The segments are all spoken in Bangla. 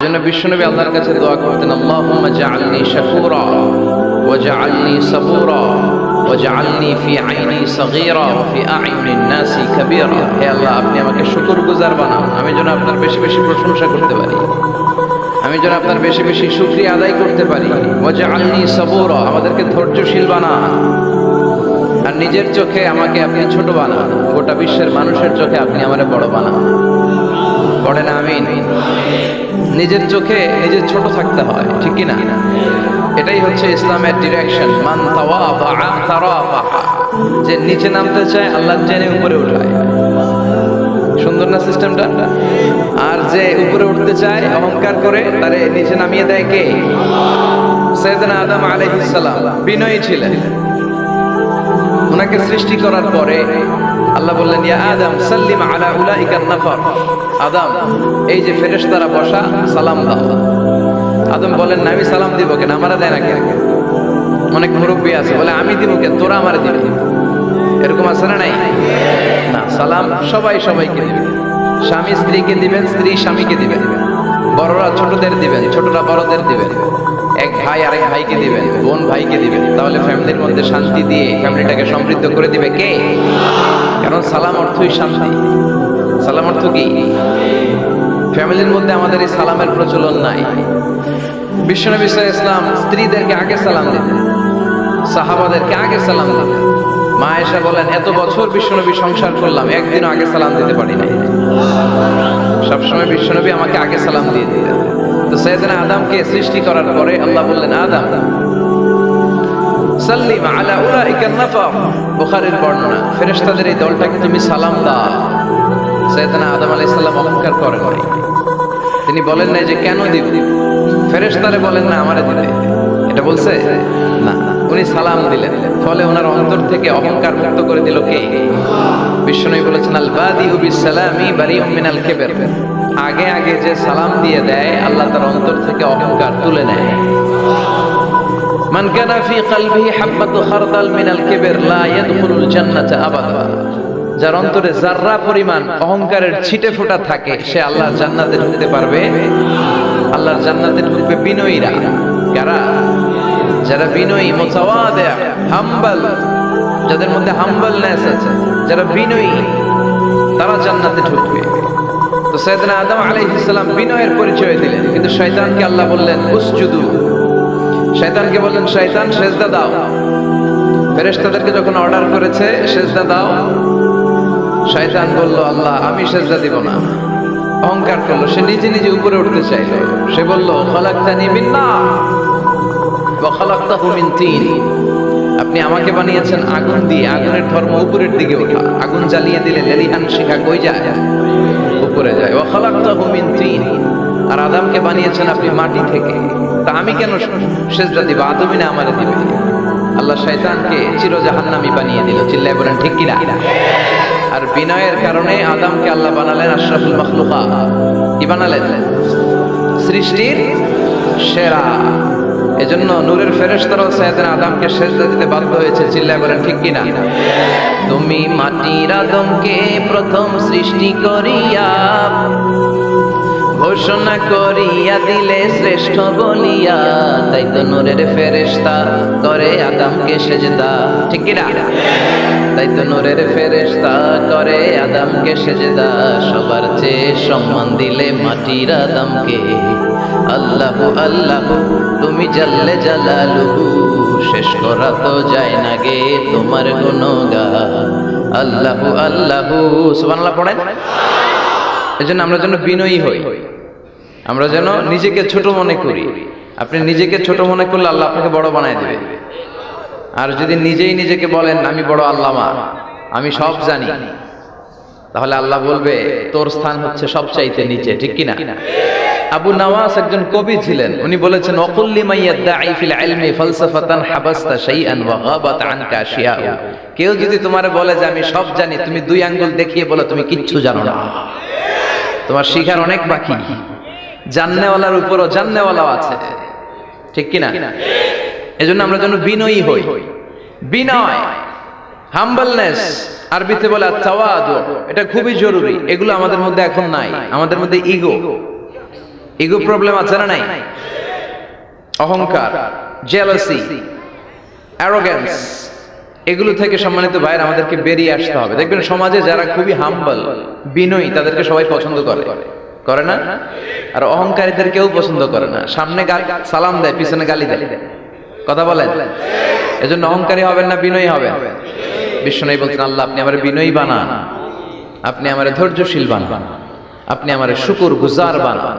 জন্য বিশ্বনবী আল্লাহর কাছে দোয়া করতেন, আল্লাহুম্মা জাআলনি শাকুরা ওয়া জাআলনি সাবুরা ওয়া জাআলনি ফি আইনি সাগীরা ওয়া ফি আ'ইউনিন নাসি কাবীরা। হে আল্লাহ, আপনি আমাকে শুকরগুজার বানান, আমি যেন আপনার বেশি বেশি প্রশংসা করতে পারি, আমি যেন আপনার বেশি বেশি শুকরিয়া আদায় করতে পারি। ওয়া জাআলনি সাবুরা, আমাদেরকে ধৈর্যশীল বানান, আর নিজের চোখে আমাকে আপনি ছোট বানান, গোটা বিশ্বের মানুষের চোখে আপনি আমারে বড় বানান। পড়েন আমিন। নিজের চোখে নিজের ছোট থাকতে হয়, ঠিক কি না? এটাই হচ্ছে ইসলামের ডিরেকশন। মান তাওয়াবা তারাফা, যে নিচে নামতে চায় আল্লাহ জেনে উপরে উঠায়। সুন্দর না সিস্টেমটা? আর যে উপরে উঠতে চায় অহংকার করে, তারে নিচে নামিয়ে দেয় কে? সাইয়েদনা আদম আলাইহিস সালাম বিনয়ী ছিলেন। ওনাকে সৃষ্টি করার পরে আল্লাহ বললেন, ইয়া আদম সাল্লিম আলা উলাইকান নাফার। আদম, এই যে ফেরেশতারা বসা, সালাম দাও। আদম বলেন, না আমি সালাম দিব কেন, আমারে দেয় না কেন? অনেক মুরব্বী আছে বলে, আমি দিব কেন, তোরা আমারে দিবি। এরকম আছে না নাই? না, সালাম সবাই সবাইকে দিবেন। স্বামী স্ত্রীকে দিবেন, স্ত্রী স্বামীকে দিবেন, বড়রা ছোটদের দিবেন, ছোটরা বড়দের দিবেন, এক ভাই আরেক ভাইকে দিবেন, বোন ভাইকে দিবেন। তাহলে ফ্যামিলির মধ্যে শান্তি দিয়ে ফ্যামিলিটাকে সমৃদ্ধ করে দিবে কে? কারণ সালাম অর্থই শান্তি। সালাম অর্থ কি? ফ্যামিলির মধ্যে আমাদের এই সালামের প্রচলন নাই। বিশ্বনবী সাল্লাল্লাহু আলাইহি ওয়াসাল্লাম স্ত্রীদেরকে আগে সালাম দিতেন, সাহাবাদেরকে আগে সালাম দিতেন। মা আয়েশা বলেন, এত বছর বিশ্বনবী সংসার করলাম, একদিনও আগে সালাম দিতে পারি নাই। সবসময় বিশ্বনবী আমাকে আগে সালাম দিয়ে দিতেন। তো সাইয়েদনা আদমকে সৃষ্টি করার পরে আল্লাহ বললেন, আদম সাল্লিম আলা উলাইকান নাফার। বুখারীর বর্ণনা, ফেরেশতাদের এই দলটাকে তুমি সালাম দাও। সাইয়েদনা আদম আলাইহিস সালাম অহংকার করেন নাই। তিনি বলেন নাই যে কেন দিব, ফেরেশতারে বলেন না আমারে দিতে, এটা বলছে না, উনি সালাম দিলেন। ফলে ওনার অন্তর থেকে অহংকার মুক্ত করে দিল কে? বিশ্বনবী বলেছেন, আল বাদিউ বিসসালামি বারিউম মিনাল কিবর। আগে আগে যে সালাম দিয়ে দেয়, আল্লাহ তার অন্তর থেকে অহংকার তুলে নেয়। মান কানা ফি কলবিহি হাববাতু খারদাল মিনাল কিবর লা ইয়াদখুলুল জান্নাতা আবাদা। যার অন্তরে যাররা পরিমাণ অহংকারের ছিটে ফোঁটা থাকে, সে আল্লাহর জান্নাতে ঢুকতে পারবে। আল্লাহর জান্নাতে ঢুকবে বিনয়ীরা। কারা? যারা বিনয়ী, মুতাওয়াদি, হাম্বল, যাদের মধ্যে হাম্বলনেস আছে, যারা বিনয়ী, তারা জান্নাতে ঢুকবে। তো সাইয়েদনা আদম আলাইহিস সালাম বিনয়ের পরিচয় দিলেন, কিন্তু শয়তানকে আল্লাহ বললেন উসজুদু। শয়তানকে বললেন, শয়তান সেজদা দাও। ফেরেশতাদেরকে যখন অর্ডার করেছে সেজদা দাও, শয়তান বলল, আল্লাহ আমি সেজদা দিব না। অহংকার করলো, সে নিজে নিজে উপরে উঠতে চাইল। সে বলল, খালাকতানি মিন নার ওয়া খালাকতাহু মিন তিন। আপনি আমাকে বানিয়েছেন আগুন দিয়ে, আগুনের ধর্ম উপরের দিকে ওঠা। আগুন জ্বালিয়ে দিলে লেলিহান শিখা কই যায়? উপরে যায়। ওয়া খালাকতাহু মিন তিন। আর আদমকে বানিয়েছেন আপনি মাটি থেকে, তা আমি কেন সেজদা দিব? আদমই না আমারে দিবে। আল্লাহ শয়তানকে চির জাহান্নামী বানিয়ে দিল। চিল্লায় বলেন ঠিক কিনা? আর বিনয়ের কারণে আদমকে আল্লাহ বানালেন আশরাফুল মাখলুকাত। কি বানালেন? সৃষ্টির সেরা। এজন্য নূরের ফেরেশতারাও সাইয়েদনা আদমকে সেজদা দিতে বাধ্য হয়েছে। চিল্লায় বলেন ঠিক কিনা? তুমি মাটির আদমকে প্রথম সৃষ্টি করিয়া ঘোষণা করিয়া দিলে শ্রেষ্ঠ বলিয়া, তাই তো নূরের ফেরেশতা করে আদমকে সেজদা। ঠিক কিনা? তাই তো নূরের ফেরেশতা করে আদমকে সেজদা। সবার চেয়ে সম্মান দিলে মাটির আদমকে। আল্লাহু আল্লাহু তুমি জাল্লে জালালুহু, শেষ করা তো যায় না গে তোমার গুণগান। আল্লাহু আল্লাহু, সুবহানাল্লাহ পড়েন। এজন্য আমরা যেন বিনয়ী হই, আমরা যেন নিজেকে ছোট মনে করি। আপনি নিজেকে ছোট মনে করলে আল্লাহ আপনাকে বড় বানায় দেবে। আর যদি নিজেই নিজেকে বলেন আমি বড় আল্লামা, আমি সব জানি, তাহলে আল্লাহ বলবে তোর স্থান হচ্ছে সবচাইতে নিচে। ঠিক কিনা? আবু নওয়াস একজন কবি ছিলেন। উনি বলেছেন, ওয়াকুল্লি মাইয়াদাঈ ফিল ইলমি ফালসাফাতান হাবাসতা শাইআন ওয়া গাবাত আনকা আশিয়াউ। কেউ যদি তোমারে বলে যে আমি সব জানি, তুমি দুই আঙ্গুল দেখিয়ে বলো তুমি কিচ্ছু জানো না, তোমার শিখার অনেক বাকি। জাননেওয়ালার উপরও জাননেওয়ালাও আছে। ঠিক কিনা? এজন্য আমরা যেন বিনয়ী হই। বিনয়, হাম্বলনেস, আরবিতে বলে তাওয়াদু, এটা খুবই জরুরি। এগুলো আমাদের মধ্যে এখন নাই। আমাদের মধ্যে ইগো, ইগো প্রবলেম আছে না নাই? অহংকার, জেলাসি, অ্যারোগ্যান্স, এগুলো থেকে সম্মানিত ভাইয়ের আমাদেরকে বেরিয়ে আসতে হবে। দেখবেন সমাজে যারা খুবই হাম্বল, বিনয়ী, তাদেরকে সবাই পছন্দ করে না? আর অহংকারীদের কেউ পছন্দ করে না। সামনে সালাম দেয়, পিছনে গালি দেয়। কথা বলেন। এজন্য অহংকারী হবেন না, বিনয়ী হবেন। বিশ্বনবী বলছেন, আল্লাহ আপনি আমারে বিনয়ী বানান, আপনি আমারে ধৈর্যশীল বানান, আপনি আমারে শুকর গুজার বানান।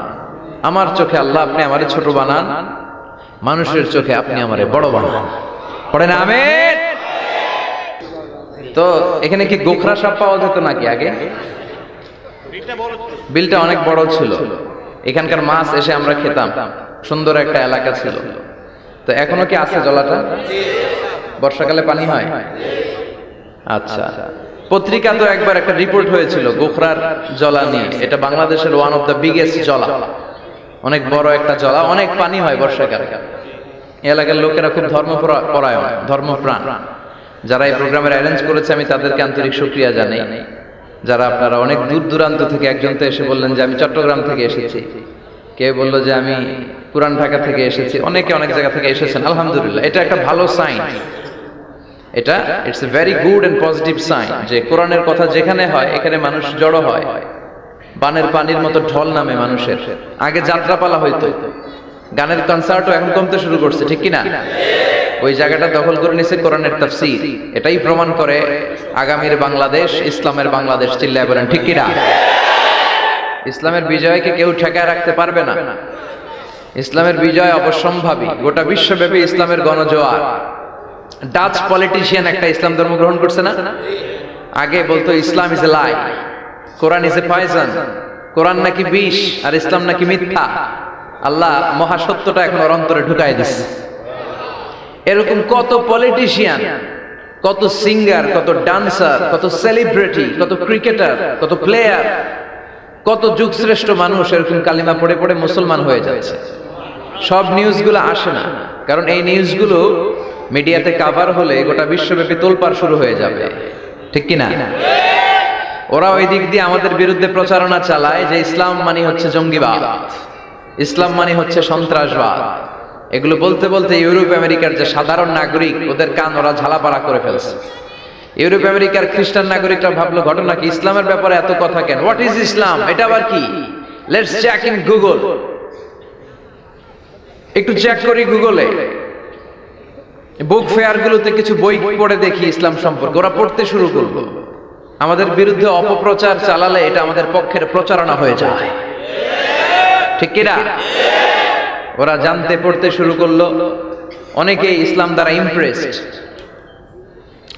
আমার চোখে আল্লাহ আপনি আমারে ছোট বানান, মানুষের চোখে আপনি আমারে বড় বানান। পড়েন আমিন। তো এখানে কি গোখরা সাপ পাওয়া যেত নাকি আগে? বিলটা অনেক বড় ছিল, এখানকার মাছ এসে আমরা খেতাম। সুন্দর একটা এলাকা ছিল। তো এখনো কি আছে জলাটা? বর্ষাকালে পানি হয়? আচ্ছা, পত্রিকা তো একবার একটা রিপোর্ট হয়েছিল গোখরার জলা নিয়ে। এটা বাংলাদেশের ওয়ান অফ দ্য বিগেস্ট জলা, অনেক বড় একটা জলা, অনেক পানি হয় বর্ষাকালে। এলাকার লোকেরা খুব ধর্মপরায়ণ, ধর্মপ্রাণ। যারা এই প্রোগ্রামের অ্যারেঞ্জ করেছে আমি তাদেরকে আন্তরিক শুকরিয়া জানাই। যারা আপনারা অনেক দূর দূরান্ত থেকে, একজন তো এসে বললেন যে আমি চট্টগ্রাম থেকে এসেছি, কেউ বললো যে আমি পুরান ঢাকা থেকে এসেছি, অনেকে অনেক জায়গা থেকে এসেছেন। আলহামদুলিল্লাহ, এটা একটা ভালো সাইন। এটা it's a very good and positive sign যে কোরআনের কথা যেখানে হয় এখানে মানুষ জড়ো হয়। বানের পানির মতো ঢল নামে মানুষের। আগে যাত্রাপালা হইতো, গানের কনসার্টও এখন কমতে শুরু করছে, ঠিক কিনা? ওই জায়গাটা দখল করে নিছে কোরআনের তাফসীর। এটাই প্রমাণ করে আগামীর বাংলাদেশ ইসলামের বাংলাদেশ। চিল্লায় বলেন ঠিক কিনা? ইসলামের বিজয়কে কেউ ঠেকায় রাখতে পারবে না। ইসলামের বিজয় অবশ্যম্ভাবী। গোটা বিশ্বব্যাপী ইসলামের গণজোয়ার। ডাচ পলিটিশিয়ান একটা ইসলাম ধর্ম গ্রহণ করছে না? আগে বলতো Islam is a lie, Quran is a poison. Quran নাকি বিষ আর ইসলাম নাকি মিথ্যা। আল্লাহ মহাসত্যটা এখন ওর অন্তরে ঢুকাই দিচ্ছে। এরকম কত পলিটিশিয়ান, কত সিঙ্গার, কত ডান্সার, কত সেলিব্রিটি, কত ক্রিকেটার, কত প্লেয়ার, কত যুগশ্রেষ্ঠ মানুষ এরকম কালিমা পড়ে পড়ে মুসলমান হয়ে যাচ্ছে। সব নিউজগুলো আসে না, কারণ এই নিউজগুলো মিডিয়াতে কাভার হলে গোটা বিশ্বব্যাপী তোলপাড় শুরু হয়ে যাবে, ঠিক কিনা? ওরা ওই দিক দিয়ে আমাদের বিরুদ্ধে প্রচারণা চালায় যে ইসলাম মানে হচ্ছে জঙ্গিবাদ, ইসলাম মানে হচ্ছে সন্ত্রাসবাদ। এগুলো বলতে বলতে ইউরোপ আমেরিকার যে সাধারণ নাগরিক, ওদের কান ওরা ঝালাপাড়া করে ফেলছে। ইউরোপ আমেরিকার খ্রিস্টান নাগরিকরা ভাবলো ঘটনা কি, ইসলামের ব্যাপারে এত কথা কেন? What is Islam? এটা আবার কি? Let's check in Google. একটু চেক করি গুগলে, বুক ফেয়ার গুলোতে কিছু বই পড়ে দেখি ইসলাম সম্পর্কে। ওরা পড়তে শুরু করলো। আমাদের বিরুদ্ধে অপপ্রচার চালালে এটা আমাদের পক্ষের প্রচারণা হয়ে যায়, ঠিক কিনা? ওরা জানতে পড়তে শুরু করলো। অনেকেই ইসলাম দ্বারা ইমপ্রেসড,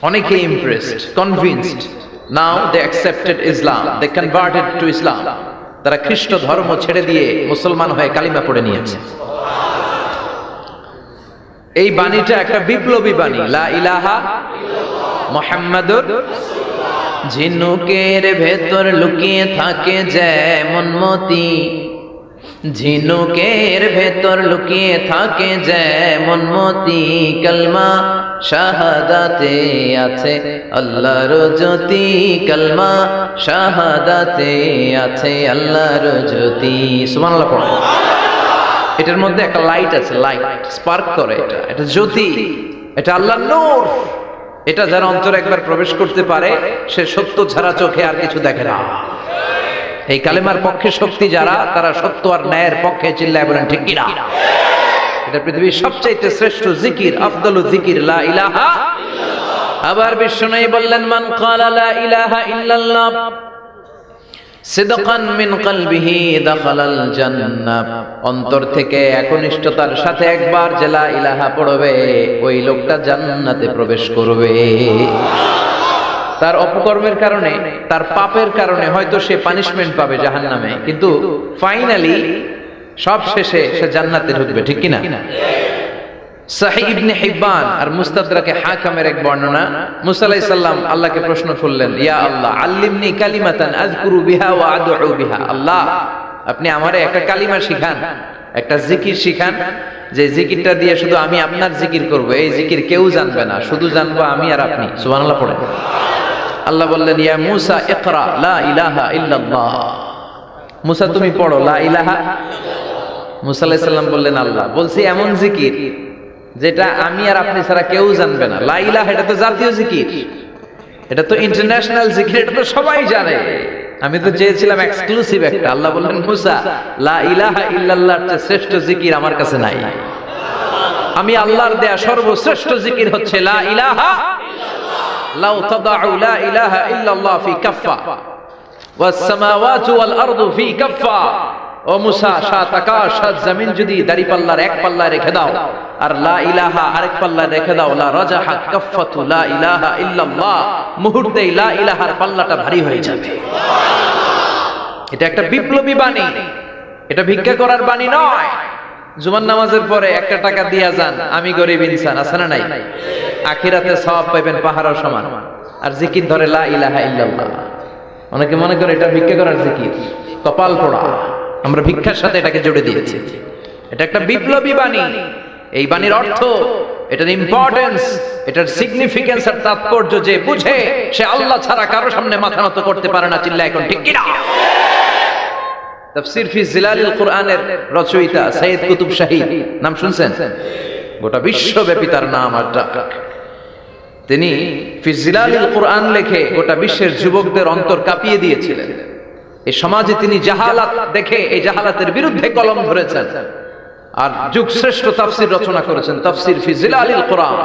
অনেকেই impressed, convinced. Now they accepted Islam, they converted to Islam. তারা খ্রিস্ট ধর্ম ছেড়ে দিয়ে মুসলমান হয়ে কালিমা পড়ে নিয়েছে। এই বাণীটা একটা বিপ্লবী বাণী, লা ইলাহা মুহাম্মাদুর। ঝিনুকের ভেতর লুকিয়ে থাকে যেমন মতি, ঝিনুকের ভেতর লুকিয়ে থাকে যেমন মতি, কালমা শাহাদাতে আছে আল্লাহর জ্যোতি, কালমা শাহাদাতে আছে আল্লাহর জ্যোতি। সুবহানাল্লাহ পড়ো। এটার মধ্যে একটা লাইট আছে, লাইট স্পার্ক করে, এটা জ্যোতি, এটা আল্লাহর নূর। এটা যারা অন্তরে একবার প্রবেশ করতে পারে সে সত্য ছাড়া চোখে আর কিছু দেখে না। এই কালেমার পক্ষে শক্তি যারা, তারা সত্য আর ন্যায়ের পক্ষে। চিল্লায় বলেন ঠিক কিনা? এটা পৃথিবীর সবচাইতে শ্রেষ্ঠ জিকির, আফদালু জিকির লা ইলাহা। আবার বিশ্বনবী বললেন, মান ক্বালা লা ইলাহা ইল্লাল্লাহ সিদকান মিন কলবিহি দাখালাল জান্নাহ। অন্তর থেকে একনিষ্ঠতার সাথে একবার যে লা ইলাহা পড়বে, ওই লোকটা জান্নাতে প্রবেশ করবে। তার অপকর্মের কারণে, তার পাপের কারণে হয়তো সে পানিশমেন্ট পাবে জাহান্নামে, কিন্তু ফাইনালি সব শেষে সে জান্নাতে ঢুকবে, ঠিক কিনা? সহিহ ইবনে হিব্বান আর মুস্তাদরাকে হাকিমের এক বর্ণনা, মুসা আলাইহিস সালাম আল্লাহকে প্রশ্ন করলেন, ইয়া আল্লাহ আল্লিমনি কালিমাতান আযকুরু বিহা ওয়া আদউ বিহা। আল্লাহ আপনি আমারে একটা কালিমা শিখান, একটা জিকির শিখান, যে জিকিরটা দিয়ে শুধু আমি আপনার জিকির করব। এই জিকির কেউ জানবে না, শুধু জানবো আমি আর আপনি। সুবহানাল্লাহ পড়েন। আল্লাহ বললেন, ইয়া মুসা ইকরা লা ইলাহা ইল্লাল্লাহ। মুসা তুমি পড়ো লা ইলাহা। মুসা আলাইহিস সালাম বললেন, আল্লাহ বলছি এমন জিকির যেটা আমি আর আপনি ছাড়া কেউ জানবে না। লা ইলাহা এটা তো জাতীয় জিকির, এটা তো ইন্টারন্যাশনাল জিকির, এটা তো সবাই জানে। আমি তো চেয়েছিলাম এক্সক্লুসিভ একটা। আল্লাহ বললেন, মুসা লা ইলাহা ইল্লাল্লাহর চেয়ে শ্রেষ্ঠ জিকির আমার কাছে নাই। আমি আল্লাহর দেয়া সর্বশ্রেষ্ঠ জিকির হচ্ছে লা ইলাহা লাউ তাদাউ লা ইলাহা ইল্লাল্লাহ ফি কাফফা ওয়াস সামাওয়াতু ওয়াল আরদু ফি কাফফা। ও মুসা, সাত আকাশ সাত জমিন যদি দাড়িপাল্লার এক পাল্লায় রেখে দাও আর লা ইলাহা আরেক পাল্লায় রেখে দাও, লা রাজাহাত কাফফাতু লা ইলাহা ইল্লাল্লাহ, মুহূর্তেই লা ইলাহার পাল্লাটা ভারী হয়ে যাবে। এটা একটা বিপ্লবী বাণী, এটা ভিক্ষা করার বাণী নয়। জুমার নামাজের পরে একটা টাকা দিয়া যান, আমি গরিব ইনসান, আছে না নাই? আখিরাতে সওয়াব পাইবেন পাহাড়ের সমান। আর জিকির ধরে লা ইলাহা ইল্লাল্লাহ। অনেকে মনে করে এটা ভিক্ষা করার জিকির, কপাল পোড়া। আমরা ভিক্ষার সাথে এটাকে জুড়ে দিয়েছি। এটা একটা বিপ্লবী বাণী। এই বাণীর অর্থ, এটার ইম্পর্টেন্স, এটার সিগনিফিকেন্স আর তাৎপর্য যে বুঝে, সে আল্লাহ ছাড়া কারো সামনে মাথা নত করতে পারে না। চিল্লায় এখন ঠিক কিনা? তাফসীর ফি জিলালিল কুরআনের রচয়িতা সৈয়দ কুতুব শাহী, নাম শুনছেন? গোটা বিশ্বব্যাপী তার নাম আর ডাক। তিনি ফি জিলালিল কুরআন লিখে গোটা বিশ্বের যুবকদের অন্তর কাঁপিয়ে দিয়েছিলেন। এই সমাজে তিনি জাহালাত দেখে এই জাহালাতের বিরুদ্ধে কলম ধরেছেন আর যুগ শ্রেষ্ঠ তাফসীর রচনা করেছেন, তাফসীর ফি জিলালিল কুরআন।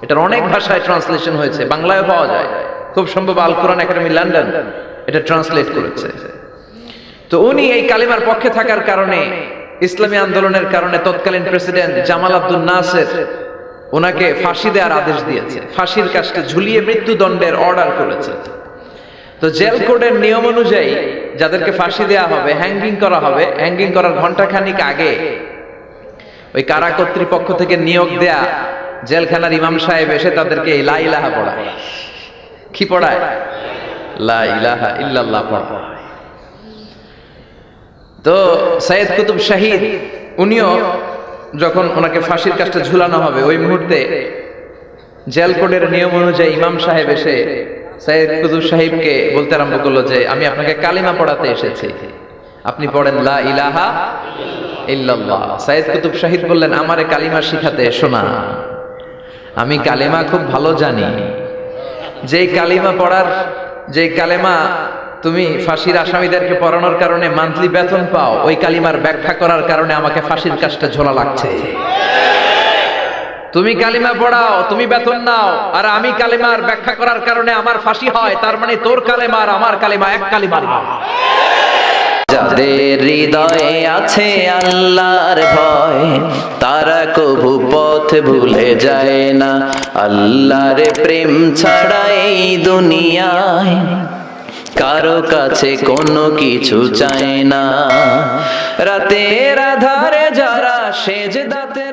এটার অনেক ভাষায় ট্রান্সলেশন হয়েছে, বাংলায়ও পাওয়া যায়। খুব সম্ভব আল কোরআন একাডেমি লন্ডন এটা ট্রান্সলেট করেছে। তো উনি এই কালিমার পক্ষে থাকার কারণে, ইসলামী আন্দোলনের কারণে তৎকালীন প্রেসিডেন্ট জামাল আব্দুল নাসের ওনাকে ফাঁসি দেওয়ার আদেশ দিয়েছে, ফাঁসির কাস্টে ঝুলিয়ে মৃত্যুদণ্ডের অর্ডার করেছে। তো জেল কোডের নিয়ম অনুযায়ী যাদেরকে ফাঁসি দেওয়া হবে, হ্যাঙ্গিং করা হবে, হ্যাঙ্গিং করার ঘন্টাখানিক আগে ওই কারা কর্তৃপক্ষ থেকে নিয়োগ দেয়া জেলখানার ইমাম সাহেব এসে তাদেরকে লা ইলাহা পড়ায়। কি পড়ায়? লা ইলাহা ইল্লাল্লাহ পড়ায়। তো সৈয়দ কুতুব শাহীদ উনিও যখন ওনাকে ফাঁসির কাস্টে ঝুলানো হবে, ওই মুহূর্তে জেল কোডের নিয়ম অনুযায়ী ইমাম সাহেব এসে সৈয়দ কুতুব সাহেবকে বলতে আরম্ভ করলো যে, আমি আপনাকে কালিমা পড়াতে এসেছি, আপনি পড়েন লা ইলাহা ইল্লাল্লাহ। সৈয়দ কুতুব শাহীদ বললেন, আমারে কালিমা শিখাতে এসো না, আমি কালিমা খুব ভালো জানি। যেই কালিমা পড়ার, যেই কালিমা তুমি ফাঁসির আসামিদেরকে পড়ানোর কারণে মান্থলি বেতন পাও, ওই কালিমার ব্যাখ্যা করার কারণে আমাকে ফাঁসির কাস্টে ঝোলা লাগছে। তুমি কালিমা পড়াও, তুমি বেতন নাও, আর আমি কালিমার ব্যাখ্যা করার কারণে আমার ফাঁসি হয়, তার মানে তোর কালিমা আর আমার কালিমা এক কালিমা না। যাদের হৃদয়ে আছে আল্লাহর ভয়, তারা কভু পথ ভুলে যায় না। আল্লাহর প্রেম ছাড়া এই দুনিয়ায় কারো কাছে কোনো কিছু চায় না। রাতের আধারে যারা সেজদাতে